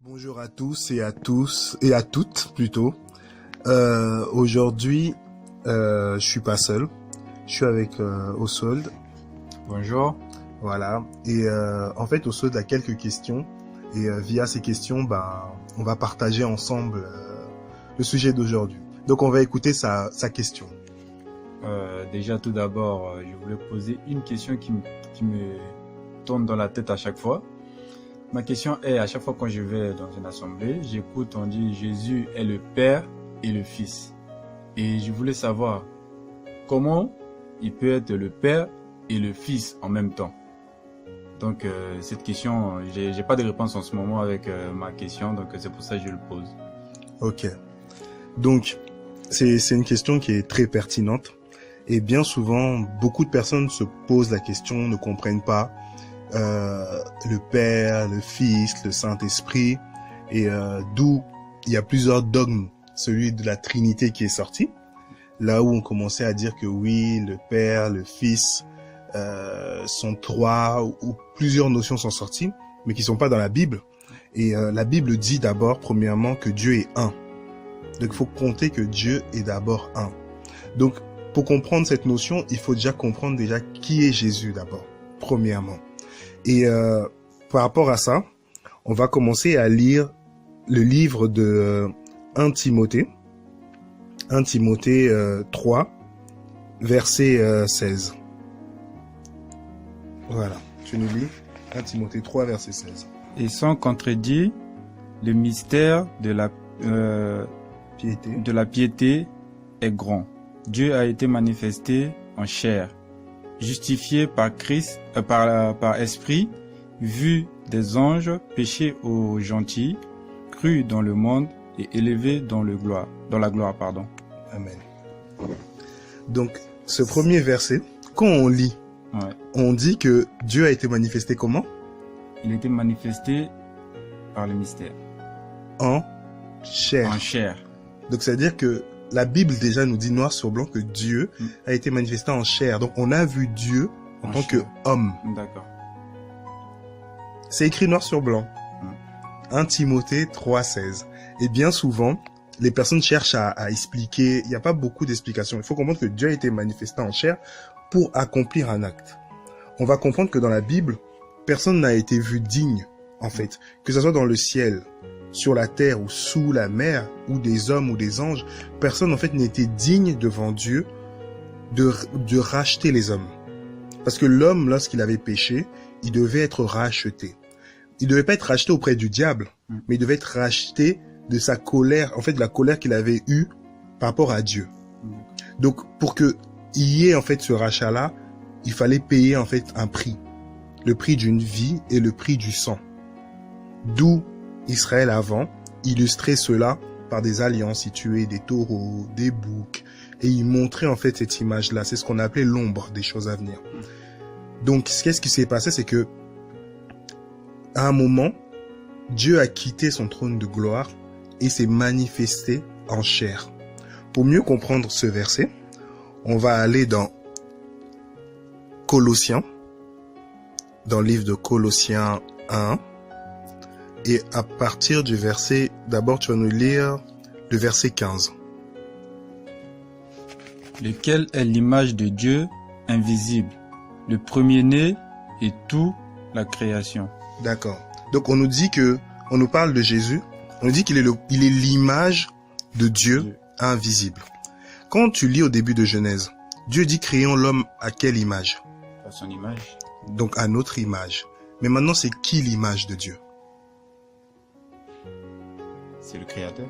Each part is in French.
Bonjour à tous et à toutes plutôt. Aujourd'hui, je suis pas seul. Je suis avec Oswald. Bonjour. Voilà. Et en fait, Oswald a quelques questions. Et via ces questions, on va partager ensemble le sujet d'aujourd'hui. Donc, on va écouter sa question. Déjà, tout d'abord, je voulais poser une question qui me tourne dans la tête à chaque fois. Ma question est, à chaque fois quand je vais dans une assemblée, j'écoute, on dit Jésus est le Père et le Fils. Et je voulais savoir comment il peut être le Père et le Fils en même temps. Donc, cette question, j'ai pas de réponse en ce moment avec ma question, donc c'est pour ça que je le pose. Ok. Donc, c'est une question qui est très pertinente. Et bien souvent, beaucoup de personnes se posent la question, ne comprennent pas le Père, le Fils, le Saint-Esprit, et d'où il y a plusieurs dogmes, celui de la Trinité qui est sorti, là où on commençait à dire que oui, le Père, le Fils sont trois, ou plusieurs notions sont sorties, mais qui sont pas dans la Bible. Et la Bible dit d'abord, premièrement, que Dieu est un. Donc il faut compter que Dieu est d'abord un. Donc pour comprendre cette notion, il faut déjà comprendre qui est Jésus d'abord, premièrement. Et par rapport à ça, on va commencer à lire le livre de 1 Timothée 3, verset 16. Voilà, tu nous lis 1 Timothée 3, verset 16. Et sans contredit, le mystère de la piété est grand. Dieu a été manifesté en chair, justifié par Christ, par esprit, vu des anges, péché aux gentils, cru dans le monde et élevé dans la gloire. Amen. Donc, ce premier verset, quand on lit, on dit que Dieu a été manifesté comment? Il a été manifesté par le mystère. En chair. En chair. Donc, c'est-à-dire que la Bible déjà nous dit noir sur blanc que Dieu a été manifesté en chair. Donc, on a vu Dieu en tant qu'homme. D'accord. C'est écrit noir sur blanc. 1 Timothée 3, 16. Et bien souvent, les personnes cherchent à expliquer. Il n'y a pas beaucoup d'explications. Il faut comprendre que Dieu a été manifesté en chair pour accomplir un acte. On va comprendre que dans la Bible, personne n'a été vu digne, en fait. Que ce soit dans le ciel, sur la terre ou sous la mer, ou des hommes ou des anges, personne, en fait, n'était digne devant Dieu de racheter les hommes. Parce que l'homme, lorsqu'il avait péché, il devait être racheté. Il devait pas être racheté auprès du diable, mais il devait être racheté de sa colère, en fait, de la colère qu'il avait eue par rapport à Dieu. Donc, pour que il y ait, en fait, ce rachat-là, il fallait payer, en fait, un prix. Le prix d'une vie et le prix du sang. D'où Israël avant illustrait cela par des alliances, il tuait des taureaux, des boucs, et il montrait, en fait, cette image-là. C'est ce qu'on appelait l'ombre des choses à venir. Donc, qu'est-ce qui s'est passé, c'est que, à un moment, Dieu a quitté son trône de gloire et s'est manifesté en chair. Pour mieux comprendre ce verset, on va aller dans Colossiens, dans le livre de Colossiens 1, et à partir du verset, d'abord tu vas nous lire le verset 15. Lequel est l'image de Dieu invisible, le premier-né et toute la création. D'accord. Donc on nous parle de Jésus, on nous dit qu'il est l'image de Dieu invisible. Quand tu lis au début de Genèse, Dieu dit créons l'homme à quelle image? À son image. Donc à notre image. Mais maintenant c'est qui l'image de Dieu? C'est le Créateur.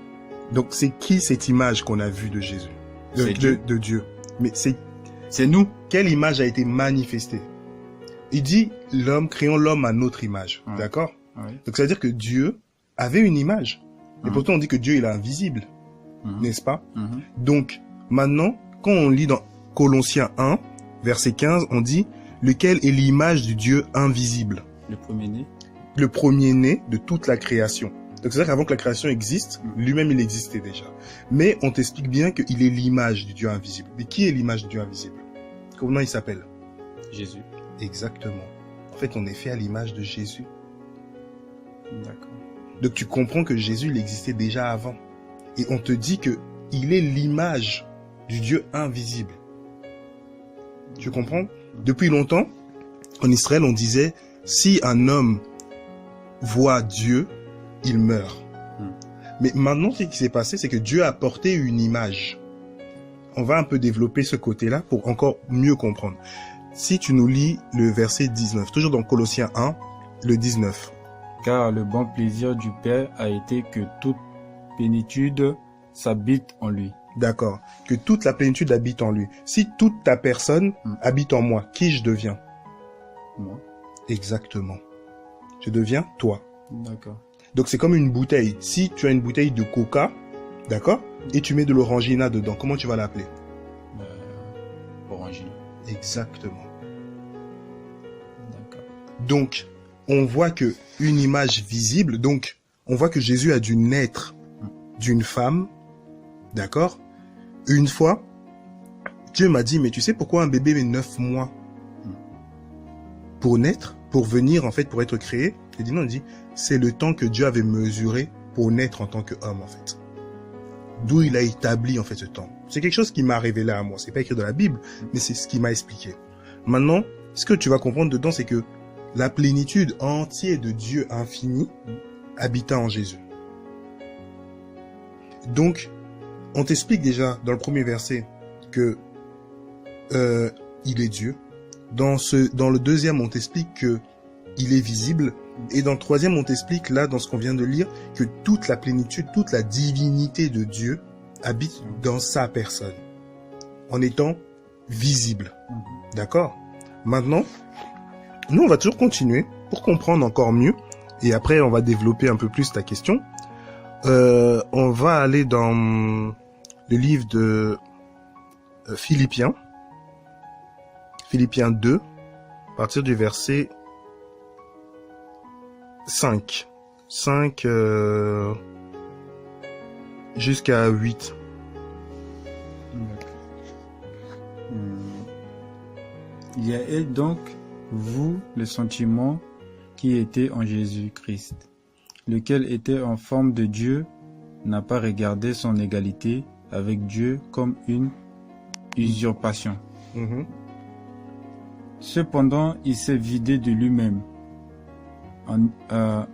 Donc c'est qui cette image qu'on a vue de Jésus? De Dieu. Mais c'est nous. Quelle image a été manifestée? Il dit créons l'homme à notre image. Ouais. D'accord? Ouais. Donc ça veut dire que Dieu avait une image. Et pourtant on dit que Dieu il est invisible. N'est-ce pas? Donc maintenant, quand on lit dans Colossiens 1, verset 15, on dit lequel est l'image du Dieu invisible? Le premier-né. Le premier-né de toute la création. Donc c'est-à-dire qu'avant que la création existe, lui-même il existait déjà. Mais on t'explique bien qu'il est l'image du Dieu invisible. Mais qui est l'image du Dieu invisible? Comment il s'appelle? Jésus. Exactement. En fait, on est fait à l'image de Jésus. D'accord. Donc tu comprends que Jésus, il existait déjà avant. Et on te dit que il est l'image du Dieu invisible. Tu comprends? Depuis longtemps, en Israël, on disait, si un homme voit Dieu, il meurt. Mais maintenant, ce qui s'est passé, c'est que Dieu a porté une image. On va un peu développer ce côté-là pour encore mieux comprendre. Si tu nous lis le verset 19, toujours dans Colossiens 1, le 19. Car le bon plaisir du Père a été que toute plénitude s'habite en lui. D'accord. Que toute la plénitude habite en lui. Si toute ta personne habite en moi, qui je deviens? Moi. Exactement. Je deviens toi. D'accord. Donc c'est comme une bouteille. Si tu as une bouteille de coca, d'accord, et tu mets de l'orangina dedans, comment tu vas l'appeler? Orangina. Exactement. D'accord. Donc, on voit que une image visible, donc on voit que Jésus a dû naître d'une femme, d'accord? Une fois, Dieu m'a dit, mais tu sais pourquoi un bébé met 9 mois pour naître, pour venir en fait, pour être créé? J'ai dit non, il dit, c'est le temps que Dieu avait mesuré pour naître en tant qu'homme en fait. D'où il a établi en fait ce temps. C'est quelque chose qui m'a révélé à moi. C'est pas écrit dans la Bible, mais c'est ce qui m'a expliqué. Maintenant, ce que tu vas comprendre dedans, c'est que la plénitude entière de Dieu infini habita en Jésus. Donc, on t'explique déjà dans le premier verset que il est Dieu. Dans le deuxième, on t'explique que il est visible. Et dans le troisième, on t'explique là, dans ce qu'on vient de lire, que toute la plénitude, toute la divinité de Dieu habite dans sa personne, en étant visible. D'accord? Maintenant, nous, on va toujours continuer pour comprendre encore mieux. Et après, on va développer un peu plus ta question. On va aller dans le livre de Philippiens. Philippiens 2, à partir du verset 5 jusqu'à 8. Il y a donc, vous, le sentiment qui était en Jésus-Christ, lequel était en forme de Dieu, n'a pas regardé son égalité avec Dieu comme une usurpation. Cependant, il s'est vidé de lui-même,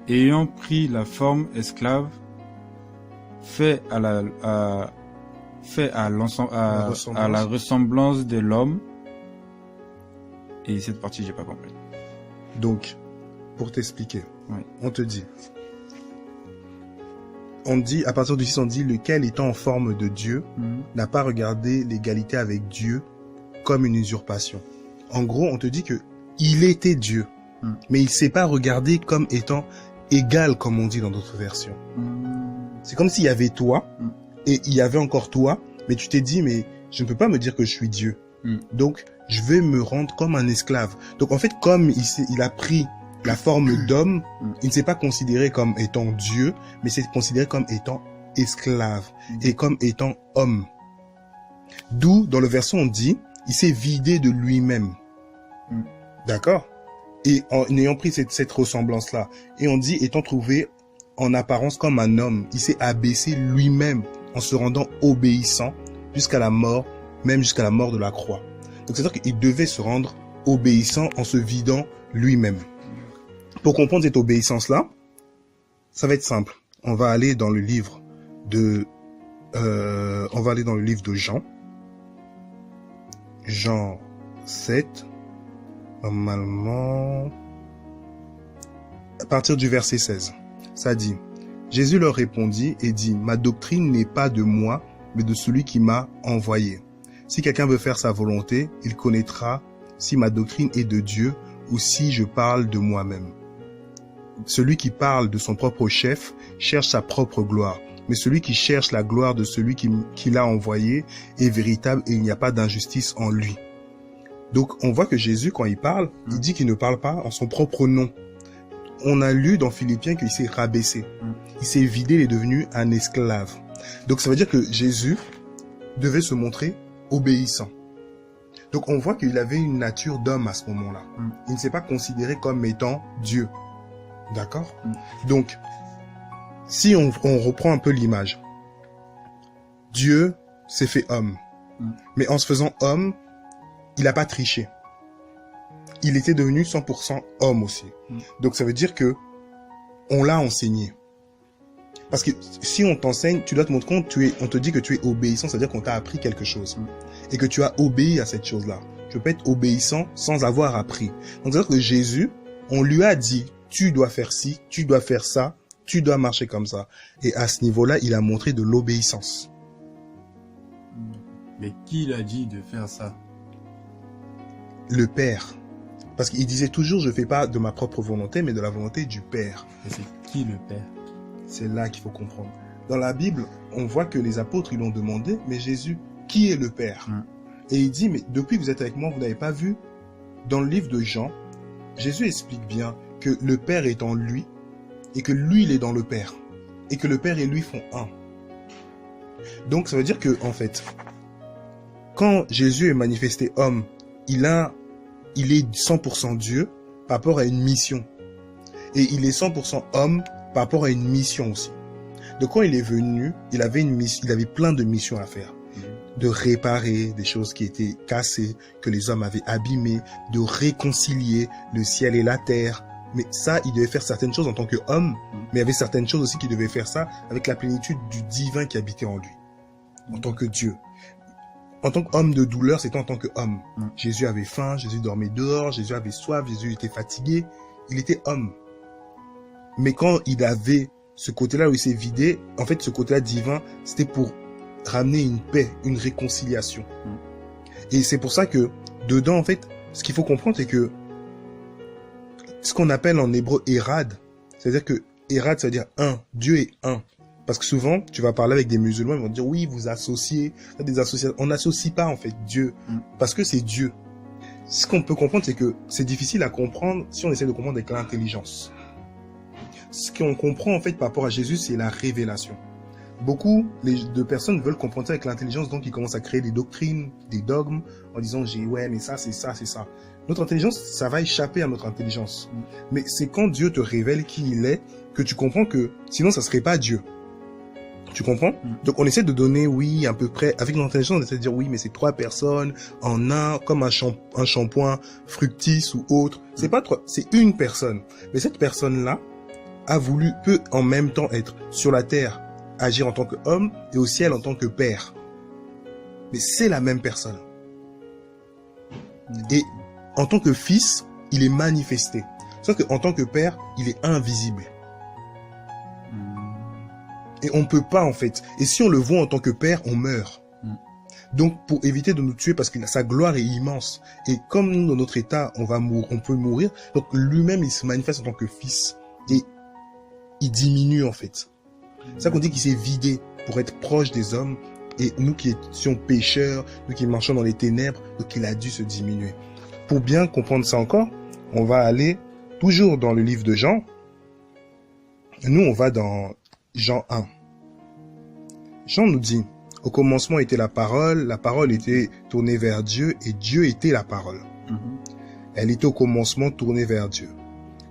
ayant pris la forme esclave, fait à la ressemblance de l'homme. Et cette partie, j'ai pas compris. Donc, pour t'expliquer, oui. On te dit, à partir du 6, on dit, lequel étant en forme de Dieu, n'a pas regardé l'égalité avec Dieu comme une usurpation. En gros, on te dit que il était Dieu, mais il s'est pas regardé comme étant égal, comme on dit dans d'autres versions. C'est comme s'il y avait toi, et il y avait encore toi, mais tu t'es dit, mais je ne peux pas me dire que je suis Dieu. Donc, je vais me rendre comme un esclave. Donc, en fait, comme il a pris la forme d'homme, il ne s'est pas considéré comme étant Dieu, mais c'est considéré comme étant esclave et comme étant homme. D'où, dans le verset, on dit, il s'est vidé de lui-même. D'accord? Et en ayant pris cette ressemblance-là, et on dit, étant trouvé en apparence comme un homme, il s'est abaissé lui-même en se rendant obéissant jusqu'à la mort, même jusqu'à la mort de la croix. Donc c'est-à-dire qu'il devait se rendre obéissant en se vidant lui-même. Pour comprendre cette obéissance-là, ça va être simple. On va aller dans le livre de Jean. Jean 7, normalement, à partir du verset 16. Ça dit, Jésus leur répondit et dit, ma doctrine n'est pas de moi, mais de celui qui m'a envoyé. Si quelqu'un veut faire sa volonté, il connaîtra si ma doctrine est de Dieu ou si je parle de moi-même. Celui qui parle de son propre chef cherche sa propre gloire, mais celui qui cherche la gloire de celui qui l'a envoyé est véritable et il n'y a pas d'injustice en lui. Donc on voit que Jésus, quand il parle, il dit qu'il ne parle pas en son propre nom. On a lu dans Philippiens qu'il s'est rabaissé. Il s'est vidé, il est devenu un esclave. Donc ça veut dire que Jésus devait se montrer obéissant. Donc on voit qu'il avait une nature d'homme à ce moment-là. Il ne s'est pas considéré comme étant Dieu. D'accord? Donc, si on reprend un peu l'image, Dieu s'est fait homme. Mais en se faisant homme, il n'a pas triché. Il était devenu 100% homme aussi. Donc ça veut dire que on l'a enseigné. Parce que si on t'enseigne, tu dois te rendre compte, on te dit que tu es obéissant, c'est-à-dire qu'on t'a appris quelque chose. Et que tu as obéi à cette chose-là. Tu peux pas être obéissant sans avoir appris. Donc c'est-à-dire que Jésus, on lui a dit, tu dois faire ci, tu dois faire ça, tu dois marcher comme ça. Et à ce niveau-là, il a montré de l'obéissance. Mais qui l'a dit de faire ça? Le Père. Parce qu'il disait toujours, je fais pas de ma propre volonté, mais de la volonté du Père. Et c'est qui le Père? C'est là qu'il faut comprendre. Dans la Bible, on voit que les apôtres, ils l'ont demandé, mais Jésus, qui est le Père? Et il dit, mais depuis que vous êtes avec moi, vous n'avez pas vu? Dans le livre de Jean, Jésus explique bien que le Père est en lui, et que lui, il est dans le Père. Et que le Père et lui font un. Donc, ça veut dire que, en fait, quand Jésus est manifesté homme, il est 100% Dieu par rapport à une mission. Et il est 100% homme par rapport à une mission aussi. Donc quand il est venu, il avait plein de missions à faire. De réparer des choses qui étaient cassées, que les hommes avaient abîmées, de réconcilier le ciel et la terre. Mais ça, il devait faire certaines choses en tant qu'homme, mais il y avait certaines choses aussi qu'il devait faire ça avec la plénitude du divin qui habitait en lui, en tant que Dieu. En tant qu'homme de douleur, c'était en tant qu'homme. Jésus avait faim, Jésus dormait dehors, Jésus avait soif, Jésus était fatigué. Il était homme. Mais quand il avait ce côté-là où il s'est vidé, en fait, ce côté-là divin, c'était pour ramener une paix, une réconciliation. Et c'est pour ça que, dedans, en fait, ce qu'il faut comprendre, c'est que ce qu'on appelle en hébreu Érad, c'est-à-dire que Érad, ça veut dire un. Dieu est un. Parce que souvent, tu vas parler avec des musulmans, ils vont te dire, oui, vous associez, des associations. On n'associe pas, en fait, Dieu. Parce que c'est Dieu. Ce qu'on peut comprendre, c'est que c'est difficile à comprendre si on essaie de comprendre avec l'intelligence. Ce qu'on comprend, en fait, par rapport à Jésus, c'est la révélation. Beaucoup de personnes veulent comprendre ça avec l'intelligence, donc ils commencent à créer des doctrines, des dogmes, en disant, ouais, mais ça, c'est ça, c'est ça. Notre intelligence, ça va échapper à notre intelligence. Mais c'est quand Dieu te révèle qui il est, que tu comprends que, sinon, ça serait pas Dieu. Tu comprends? Donc on essaie de donner, oui, à peu près, avec l'intelligence, on essaie de dire, oui, mais c'est 3 personnes en un, comme un shampoing Fructis ou autre. C'est pas 3, c'est une personne. Mais cette personne-là peut en même temps être sur la terre, agir en tant qu'homme, et au ciel en tant que père. Mais c'est la même personne. Et en tant que fils, il est manifesté. Sauf qu'en tant que père, il est invisible. Et on peut pas, en fait. Et si on le voit en tant que père, on meurt. Donc, pour éviter de nous tuer, parce que sa gloire est immense. Et comme nous, dans notre état, on peut mourir. Donc, lui-même, il se manifeste en tant que fils. Et il diminue, en fait. C'est ça qu'on dit qu'il s'est vidé pour être proche des hommes. Et nous qui étions pécheurs, nous qui marchons dans les ténèbres, donc il a dû se diminuer. Pour bien comprendre ça encore, on va aller toujours dans le livre de Jean. Nous, on va dans Jean 1. Jean nous dit, au commencement était la parole était tournée vers Dieu et Dieu était la parole. Elle était au commencement tournée vers Dieu.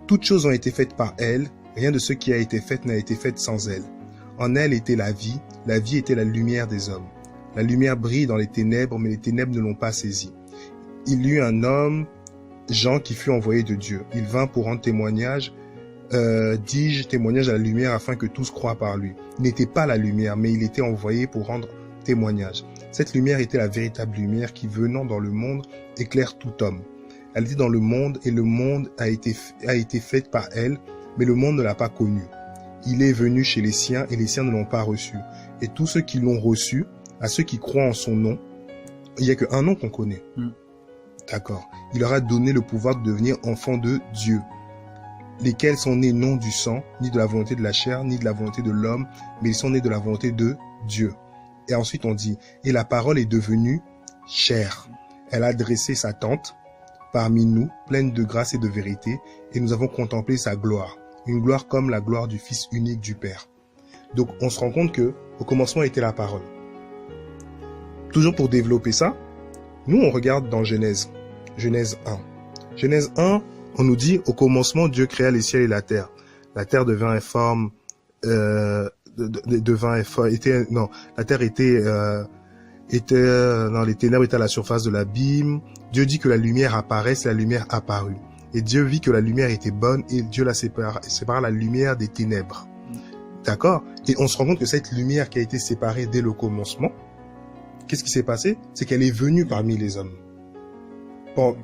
Toutes choses ont été faites par elle, rien de ce qui a été fait n'a été fait sans elle. En elle était la vie était la lumière des hommes. La lumière brille dans les ténèbres, mais les ténèbres ne l'ont pas saisie. Il y eut un homme, Jean, qui fut envoyé de Dieu. Il vint pour rendre témoignage, témoignage à la lumière afin que tous croient par lui. Il n'était pas la lumière, mais il était envoyé pour rendre témoignage. Cette lumière était la véritable lumière qui, venant dans le monde, éclaire tout homme. Elle était dans le monde et le monde a été fait par elle, mais le monde ne l'a pas connue. Il est venu chez les siens et les siens ne l'ont pas reçu. Et tous ceux qui l'ont reçu, à ceux qui croient en son nom, il n'y a qu'un nom qu'on connaît. D'accord. Il leur a donné le pouvoir de devenir enfants de Dieu, lesquels sont nés non du sang, ni de la volonté de la chair, ni de la volonté de l'homme, mais ils sont nés de la volonté de Dieu. Et ensuite on dit, et la parole est devenue chair. Elle a dressé sa tente parmi nous, pleine de grâce et de vérité, et nous avons contemplé sa gloire. Une gloire comme la gloire du Fils unique du Père. Donc on se rend compte que au commencement était la parole. Toujours pour développer ça, nous on regarde dans Genèse 1. Genèse 1, on nous dit, au commencement, Dieu créa les ciels et la terre. La terre devint informe devint était non, la terre était dans les ténèbres, était à la surface de l'abîme. Dieu dit que la lumière apparaisse, la lumière apparut. Et Dieu vit que la lumière était bonne et Dieu la sépara la lumière des ténèbres. D'accord? Et on se rend compte que cette lumière qui a été séparée dès le commencement, qu'est-ce qui s'est passé? C'est qu'elle est venue parmi les hommes. Bon,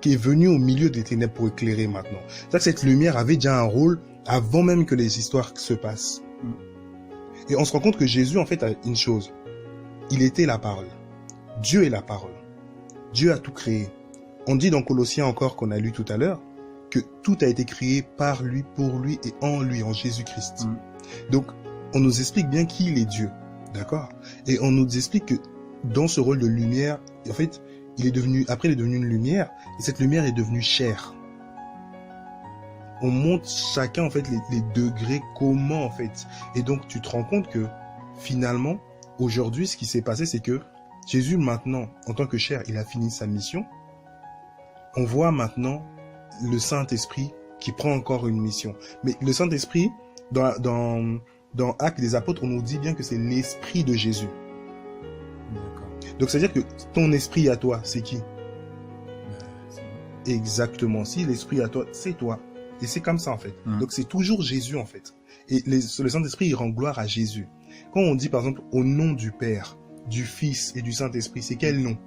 qui est venue au milieu des ténèbres pour éclairer maintenant. C'est-à-dire que cette lumière avait déjà un rôle avant même que les histoires se passent. Et on se rend compte que Jésus, en fait, a une chose. Il était la parole. Dieu est la parole. Dieu a tout créé. On dit dans Colossiens encore, qu'on a lu tout à l'heure, que tout a été créé par lui, pour lui et en lui, en Jésus-Christ. Donc, on nous explique bien qu'il est Dieu. D'accord? Et on nous explique que dans ce rôle de lumière, en fait, il est devenu une lumière, et cette lumière est devenue chair. On montre chacun, en fait, les degrés, comment, en fait. Et donc, tu te rends compte que, finalement, aujourd'hui, ce qui s'est passé, c'est que Jésus, maintenant, en tant que chair, il a fini sa mission. On voit maintenant le Saint-Esprit qui prend encore une mission. Mais le Saint-Esprit, dans Actes des Apôtres, on nous dit bien que c'est l'Esprit de Jésus. Donc, c'est-à-dire que ton esprit à toi, c'est qui? Exactement. Si l'esprit à toi, c'est toi. Et c'est comme ça, en fait. Donc, c'est toujours Jésus, en fait. Et le Saint-Esprit, il rend gloire à Jésus. Quand on dit, par exemple, au nom du Père, du Fils et du Saint-Esprit, c'est quel nom?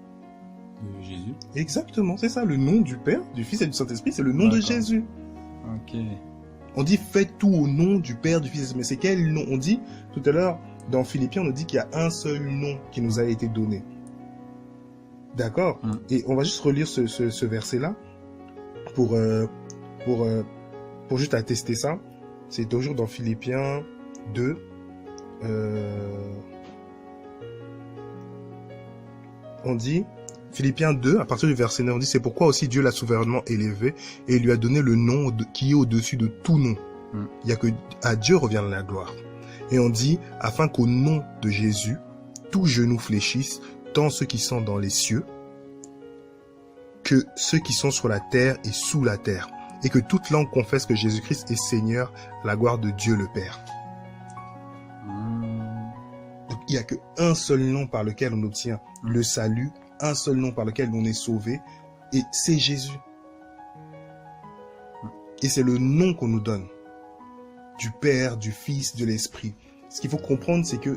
Jésus. Exactement, c'est ça. Le nom du Père, du Fils et du Saint-Esprit, c'est le nom de Jésus. Ok. On dit, faites tout au nom du Père, du Fils, mais c'est quel nom? On dit, tout à l'heure, dans Philippiens, on nous dit qu'il y a un seul nom qui nous a été donné. D'accord? Et on va juste relire ce verset-là pour juste attester ça. C'est toujours dans Philippiens 2. On dit, Philippiens 2, à partir du verset 9, on dit, c'est pourquoi aussi Dieu l'a souverainement élevé et il lui a donné le nom qui est au-dessus de tout nom. Il y a que à Dieu revient la gloire. Et on dit, afin qu'au nom de Jésus, tout genou fléchisse, tant ceux qui sont dans les cieux, que ceux qui sont sur la terre et sous la terre, et que toute langue confesse que Jésus-Christ est Seigneur, à la gloire de Dieu le Père. Donc, il n'y a qu'un seul nom par lequel on obtient le salut, un seul nom par lequel on est sauvé, et c'est Jésus. Et c'est le nom qu'on nous donne, du Père, du Fils, de l'Esprit. Ce qu'il faut comprendre, c'est que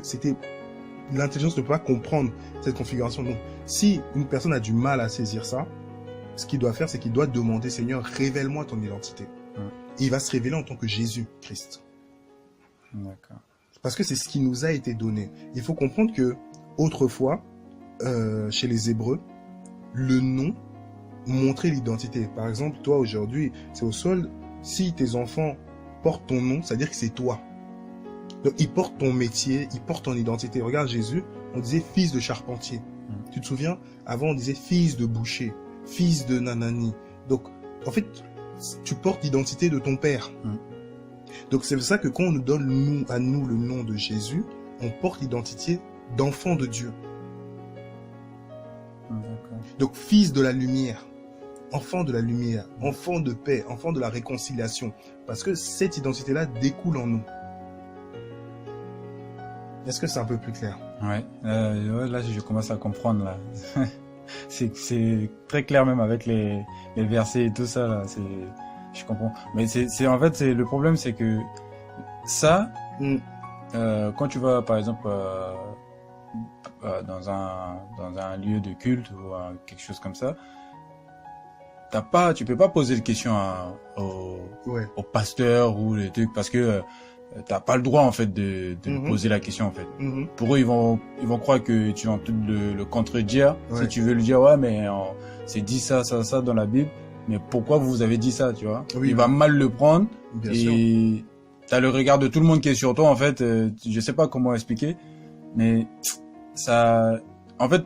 l'intelligence ne peut pas comprendre cette configuration. Donc, si une personne a du mal à saisir ça, ce qu'il doit faire, c'est qu'il doit demander, Seigneur, révèle-moi ton identité. Et il va se révéler en tant que Jésus-Christ. D'accord. Parce que c'est ce qui nous a été donné. Il faut comprendre que, autrefois, chez les Hébreux, le nom montrait l'identité. Par exemple, toi, aujourd'hui, c'est au sol, si tes enfants portent ton nom, c'est-à-dire que c'est toi. Donc, ils portent ton métier, ils portent ton identité. Regarde Jésus, on disait fils de charpentier. Tu te souviens? Avant, on disait fils de boucher, fils de nanani. Donc, en fait, tu portes l'identité de ton père. Donc, c'est pour ça que quand on nous donne à nous le nom de Jésus, on porte l'identité d'enfant de Dieu. Donc, fils de la lumière, enfant de la lumière, enfant de paix, enfant de la réconciliation. Parce que cette identité-là découle en nous. Est-ce que c'est un peu plus clair? Ouais, là je commence à comprendre là. c'est très clair même avec les versets et tout ça là. Je comprends. Mais c'est en fait le problème, c'est que ça, quand tu vas par exemple dans un lieu de culte ou quelque chose comme ça, tu peux pas poser de questions au pasteur ou les trucs, parce que t'as pas le droit en fait de poser la question en fait. Pour eux, ils vont croire que tu vas en plus le contredire. Si tu veux lui dire ouais mais c'est dit ça dans la Bible, mais pourquoi vous avez dit ça, tu vois? Il va mal le prendre. Bien et t'as le regard de tout le monde qui est sur toi en fait. Je sais pas comment expliquer, mais ça, en fait,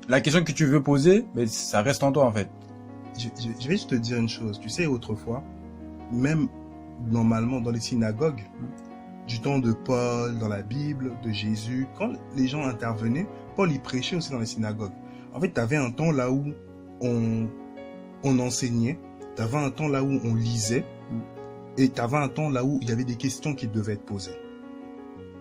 la question que tu veux poser, mais ça reste en toi en fait. Je vais juste te dire une chose. Tu sais, autrefois, même normalement dans les synagogues, du temps de Paul, dans la Bible, de Jésus, quand les gens intervenaient, Paul y prêchait aussi dans les synagogues. En fait, tu avais un temps là où on enseignait, tu avais un temps là où on lisait, et tu avais un temps là où il y avait des questions qui devaient être posées.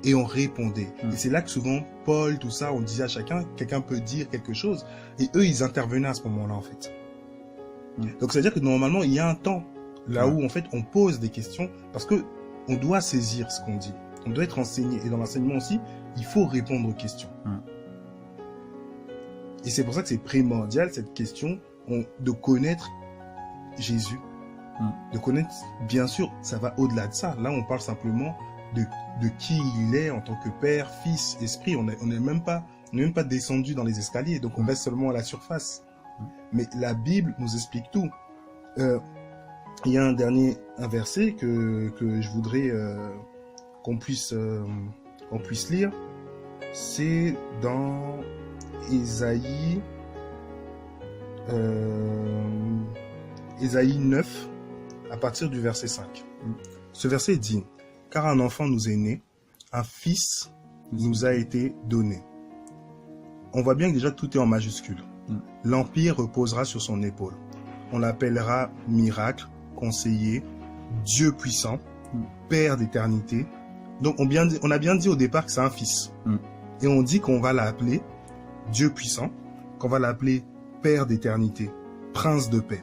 et on répondait. Et c'est là que souvent, Paul, tout ça, on disait à chacun, quelqu'un peut dire quelque chose, et eux, ils intervenaient à ce moment-là, en fait. Donc, c'est-à-dire que normalement, il y a un temps, là où, en fait, on pose des questions, parce que on doit saisir ce qu'on dit. On doit être enseigné. Et dans l'enseignement aussi, il faut répondre aux questions. Et c'est pour ça que c'est primordial, cette question, de connaître Jésus. De connaître, bien sûr, ça va au-delà de ça. Là, on parle simplement de qui il est en tant que Père, Fils, Esprit. On n'est même pas descendu dans les escaliers, donc on reste seulement à la surface. Mais la Bible nous explique tout. Il y a un verset que je voudrais qu'on puisse lire. C'est dans Ésaïe 9, à partir du verset 5. Ce verset dit: « Car un enfant nous est né, un fils nous a été donné. » On voit bien que déjà tout est en majuscule. L'empire reposera sur son épaule. On l'appellera miracle, conseiller, Dieu puissant, Père d'éternité. Donc on a bien dit au départ que c'est un fils. Et on dit qu'on va l'appeler Dieu puissant, qu'on va l'appeler Père d'éternité, Prince de paix.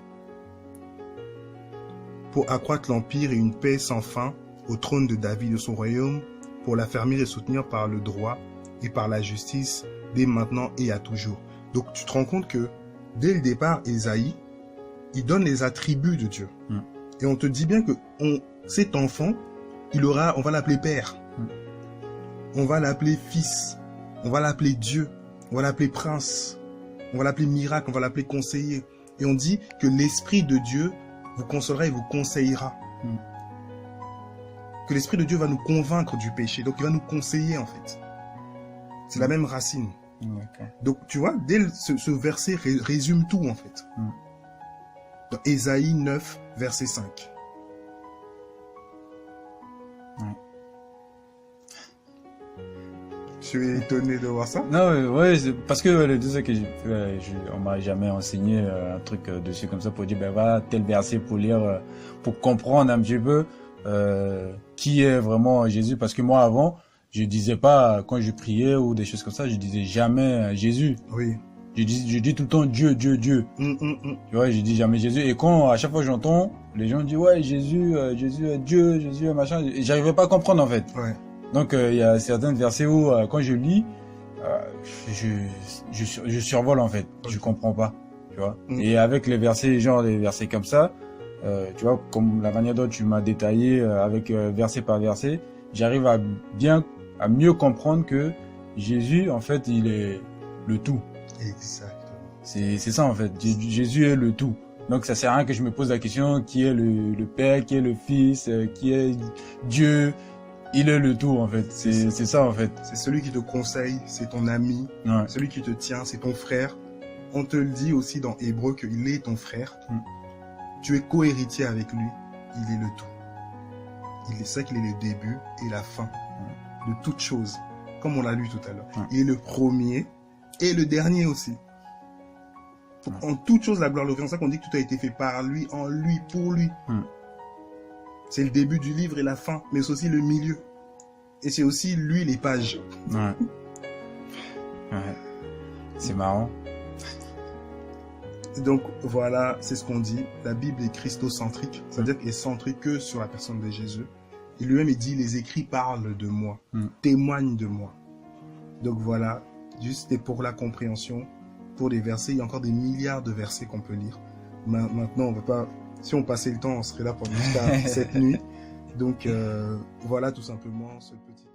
Pour accroître l'empire et une paix sans fin au trône de David de son royaume, pour l'affermir et soutenir par le droit et par la justice, dès maintenant et à toujours. Donc tu te rends compte que dès le départ, Ésaïe, il donne les attributs de Dieu. Et on te dit bien que cet enfant, on va l'appeler Père. On va l'appeler Fils. On va l'appeler Dieu. On va l'appeler Prince. On va l'appeler Miracle. On va l'appeler Conseiller. Et on dit que l'Esprit de Dieu vous consolera et vous conseillera. Que l'Esprit de Dieu va nous convaincre du péché. Donc il va nous conseiller en fait. C'est la même racine. Donc tu vois, dès ce verset résume tout en fait. Dans Ésaïe 9, verset 5. Tu es étonné de voir ça? Non, ouais, parce que le tout ça que on m'a jamais enseigné un truc dessus comme ça pour dire ben voilà tel verset pour lire, pour comprendre un petit peu qui est vraiment Jésus. Parce que moi avant, je disais pas quand je priais ou des choses comme ça, je disais jamais Jésus. Oui. Je dis tout le temps Dieu, Dieu, Dieu. Tu vois, je dis jamais Jésus. Et quand à chaque fois j'entends, les gens disent ouais Jésus, Jésus est Dieu, Jésus est machin. J'arrivais pas à comprendre en fait. Ouais. Donc il y a certains versets où quand je lis, je survole en fait. Okay. Je comprends pas. Tu vois. Et avec les versets, genre des versets comme ça, tu vois, comme la manière dont tu m'as détaillé avec verset par verset, j'arrive à mieux comprendre que Jésus en fait il est le tout. Exactement. C'est ça en fait. Jésus est le tout. Donc ça sert à rien que je me pose la question qui est le Père, qui est le Fils, qui est Dieu. Il est le tout en fait. C'est ça en fait. C'est celui qui te conseille, c'est ton ami, celui qui te tient, c'est ton frère. On te le dit aussi dans Hébreux qu'il est ton frère. Tu es co-héritier avec lui. Il est le tout. Il est ça qu'il est le début et la fin de toute chose. Comme on l'a lu tout à l'heure. Il est le premier et le dernier aussi. En toute chose, la gloire, le c'est ça qu'on dit que tout a été fait par lui, en lui, pour lui. C'est le début du livre et la fin, mais c'est aussi le milieu. Et c'est aussi lui, les pages. C'est marrant. Donc voilà, c'est ce qu'on dit. La Bible est christocentrique, c'est-à-dire qu'elle est centrée que sur la personne de Jésus. Et lui-même, il dit, les écrits parlent de moi, témoignent de moi. Donc voilà, juste pour la compréhension, pour les versets, il y a encore des milliards de versets qu'on peut lire. Maintenant, on va pas... Si on passait le temps, on serait là pendant jusqu'à cette nuit. Donc voilà tout simplement ce petit...